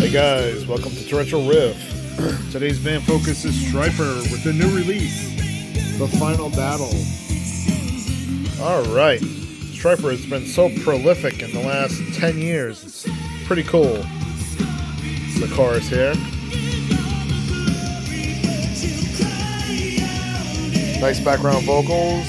Hey guys, welcome to Torrential Riff. Today's band focus is Stryper with the new release, The Final Battle. Alright, Stryper has been so prolific in the last 10 years, it's pretty cool. It's the chorus here. Nice background vocals.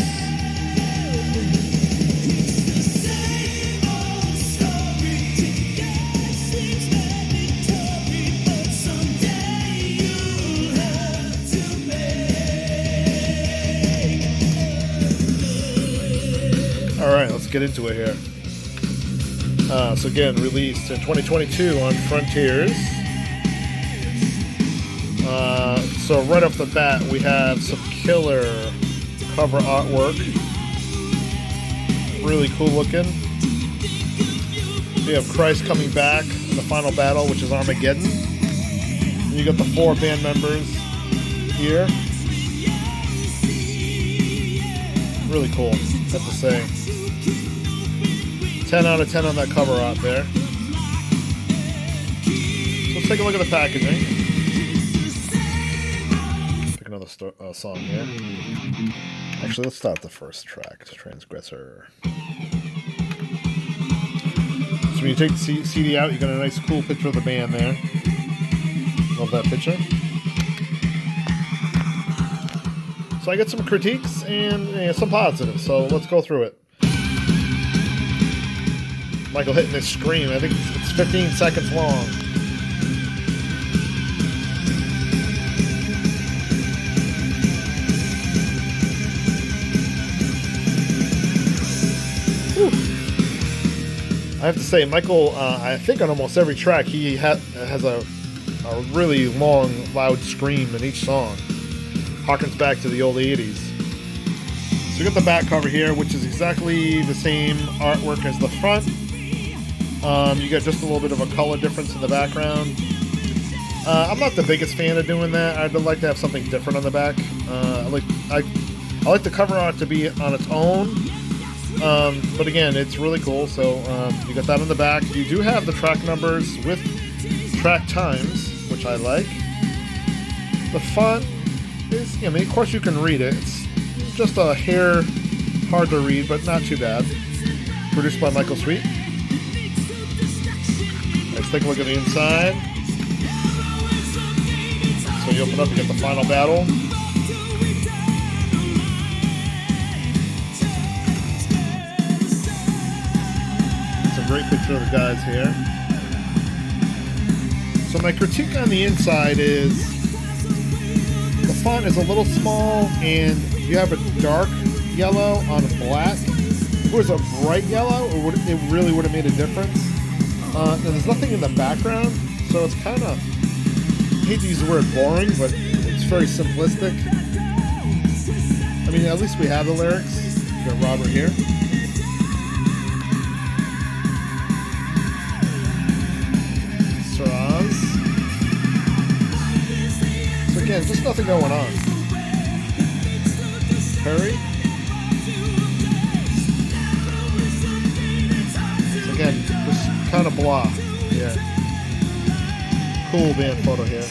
Alright, let's get into it here. So again, released in 2022 on Frontiers. So right off the bat, we have some killer cover artwork. Really cool looking. You have Christ coming back in the final battle, which is Armageddon. And you got the 4 band members here. Really cool, I have to say. 10 out of 10 on that cover art there. So let's take a look at the packaging. Pick another song here. Actually, let's start the first track, Transgressor. So when you take the CD out, you got a nice cool picture of the band there. Love that picture. So I got some critiques and some positives, so let's go through it. Michael hitting this scream. I think it's 15 seconds long. Whew. I have to say, Michael, I think on almost every track, he has a really long, loud scream in each song. Harkens back to the old 80s. So you got the back cover here, which is exactly the same artwork as the front. You got just a little bit of a color difference in the background. I'm not the biggest fan of doing that. I'd like to have something different on the back. I like the cover art to be on its own. But again, it's really cool. So you got that on the back. You do have the track numbers with track times, which I like. The font is, I mean, of course you can read it. It's just a hair hard to read, but not too bad. Produced by Michael Sweet. Let's take a look at the inside. So you open up, you get the Final Battle. It's a great picture of the guys here. So my critique on the inside is the font is a little small and you have a dark yellow on black. If it was a bright yellow, it really would have made a difference. And there's nothing in the background, so it's kind of, I hate to use the word boring, but it's very simplistic. I mean, at least we have the lyrics. We got Robert here. Saraz. So again, just nothing going on. Perry. So again, just kind of blah. Yeah. Cool band photo here.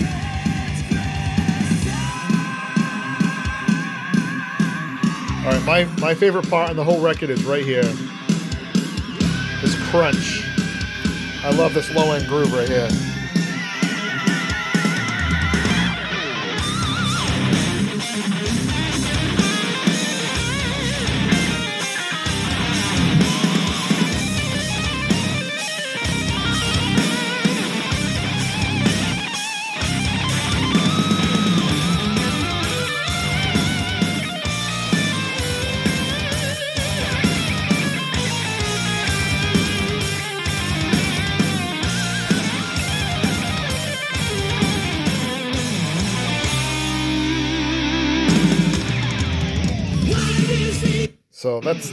Alright, my favorite part on the whole record is right here. This crunch. I love this low end groove right here. So that's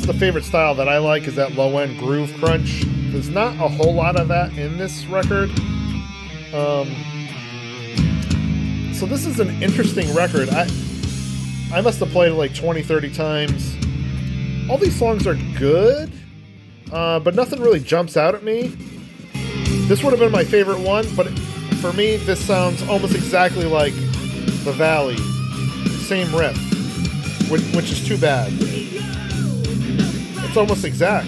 the favorite style that I like, is that low end groove crunch. There's not a whole lot of that in this record. So this is an interesting record. I must have played it like 20, 30 times. All these songs are good, but nothing really jumps out at me. This would have been my favorite one, but for me, this sounds almost exactly like The Valley. Same riff, which is too bad. It's almost exact.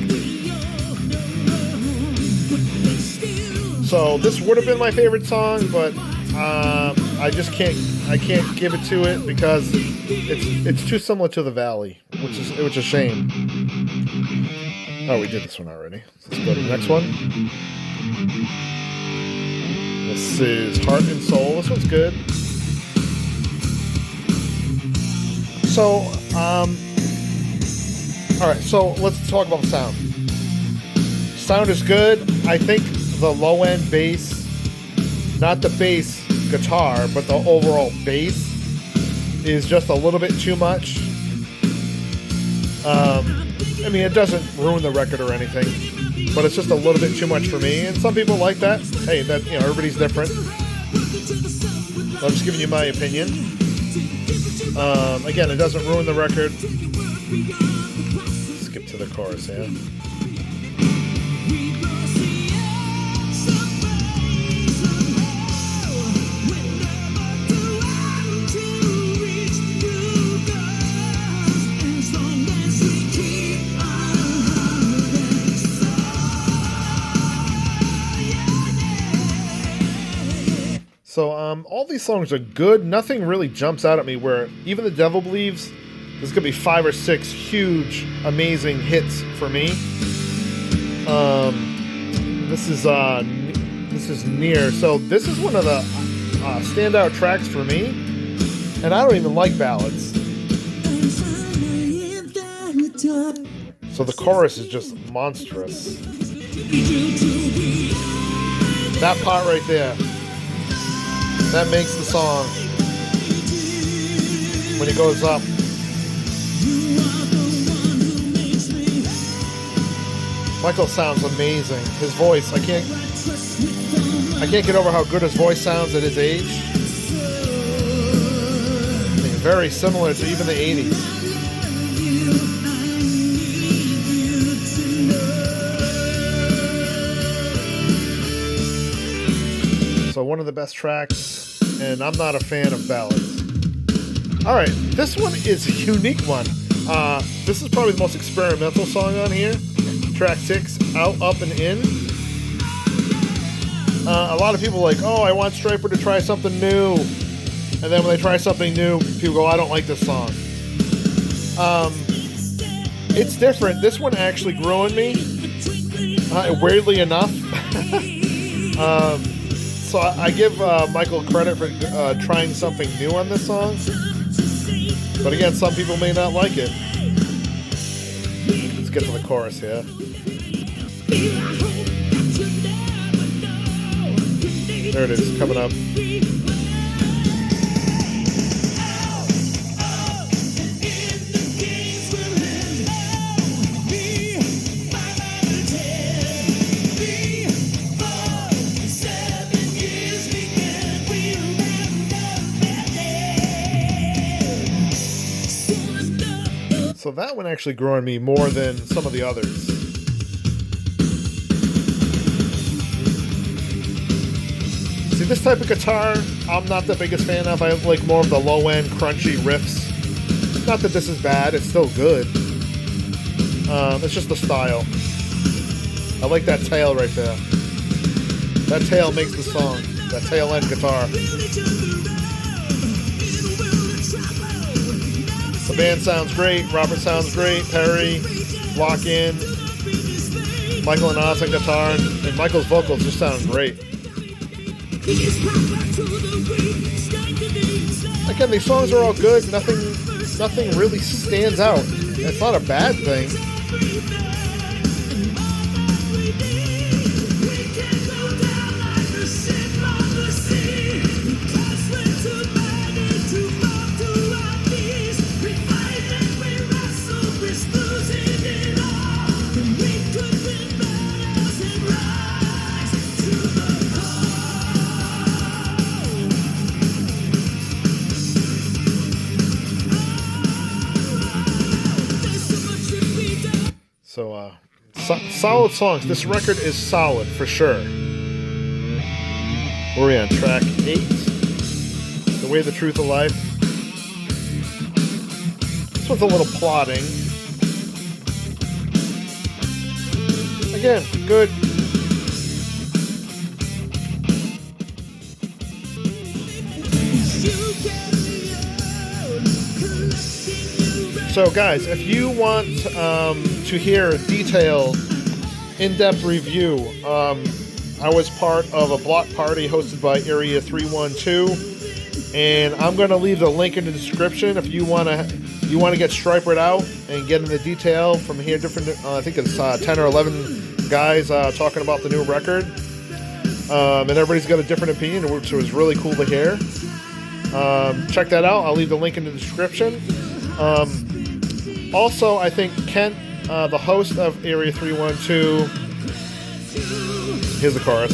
So this would have been my favorite song, but I just can't give it to it because it's too similar to The Valley, which is a shame. Oh, we did this one already. Let's go to the next one. This is Heart and Soul. This one's good. So, alright, so let's talk about the sound. Sound is good. I think the low end bass, not the bass guitar, but the overall bass is just a little bit too much. I mean, it doesn't ruin the record or anything, but it's just a little bit too much for me. And some people like that. Hey, that, you know, everybody's different. I'm just giving you my opinion. Again, it doesn't ruin the record. Skip to the chorus, yeah. So, all these songs are good. Nothing really jumps out at me where even The Devil Believes, there's going to be 5 or 6 huge, amazing hits for me. This is Near. So this is one of the standout tracks for me. And I don't even like ballads. So the chorus is just monstrous. That part right there. That makes the song when he goes up. Michael sounds amazing. His voice, I can't get over how good his voice sounds at his age. I mean, very similar to even the 80s. So one of the best tracks, and I'm not a fan of ballads. Alright, this one is a unique one. This is probably the most experimental song on here. Track 6, Out, Up, and In. A lot of people are like, oh, I want Stryper to try something new. And then when they try something new, people go, I don't like this song. It's different. This one actually grew on me, weirdly enough. So I give Michael credit for trying something new on this song. But again, some people may not like it. Let's get to the chorus here. There it is, coming up. So that one actually grew on me more than some of the others. See, this type of guitar, I'm not the biggest fan of. I like more of the low-end, crunchy riffs. Not that this is bad, it's still good. It's just the style. I like that tail right there. That tail makes the song. That tail-end guitar. The band sounds great. Robert sounds great. Perry, lock in. Michael and Oz on guitar, and Michael's vocals just sound great. Again, these songs are all good. Nothing really stands out. It's not a bad thing. So, solid songs. This record is solid, for sure. Where are we on? Track 8. The Way, the Truth of Life. This one's a little plodding. Again, good. So guys, if you want to hear a detailed, in-depth review, I was part of a block party hosted by Area 312, and I'm going to leave the link in the description if you want to get Strypered out and get into detail from here. Different, I think it's 10 or 11 guys talking about the new record, and everybody's got a different opinion, which was really cool to hear. Check that out. I'll leave the link in the description. Also, I think Kent, the host of Area 312, here's the chorus.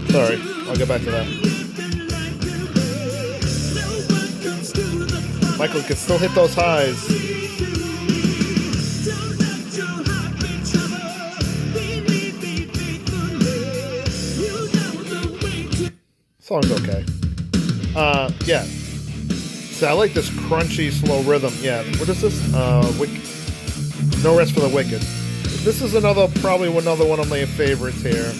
Sorry, I'll get back to that. Michael can still hit those highs. Song's okay. Yeah. So I like this crunchy, slow rhythm. Yeah. What is this? No Rest for the Wicked. This is probably another one of my favorites here.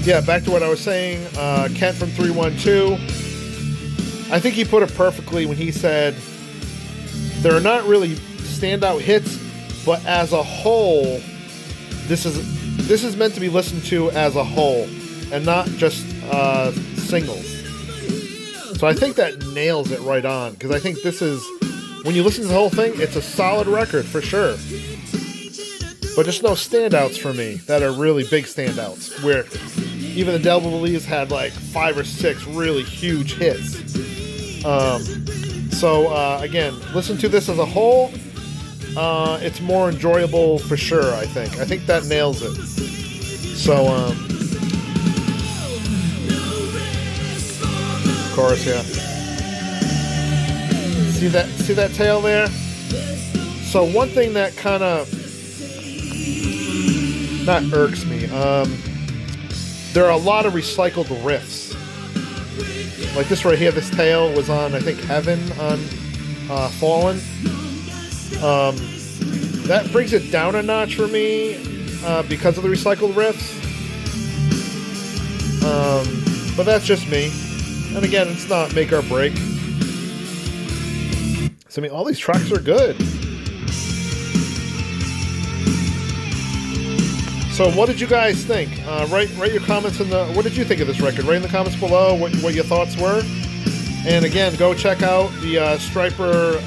Yeah, back to what I was saying. Kent from 312. I think he put it perfectly when he said, they're not really standout hits, but as a whole, this is meant to be listened to as a whole, and not just singles. So I think that nails it right on, because I think this is, when you listen to the whole thing, it's a solid record for sure. But just no standouts for me that are really big standouts, where even the Devil Believes had like 5 or 6 really huge hits. Again, listen to this as a whole. It's more enjoyable for sure, I think. I think that nails it. So, chorus, yeah. See that tail there? So one thing that kind of not irks me, there are a lot of recycled riffs. Like this right here, this tail was on, I think, Heaven on Fallen. That brings it down a notch for me because of the recycled riffs. But that's just me. And again, it's not make or break. So, I mean, all these tracks are good. So, what did you guys think? Write your comments in the... What did you think of this record? Write in the comments below what your thoughts were. And again, go check out the Stryper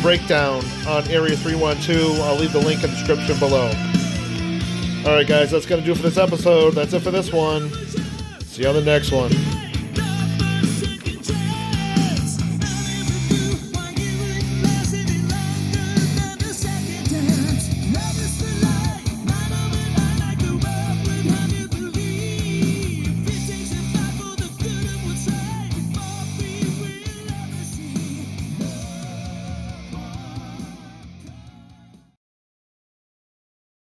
breakdown on Area 312. I'll leave the link in the description below. Alright, guys, that's going to do it for this episode. That's it for this one. See you on the next one.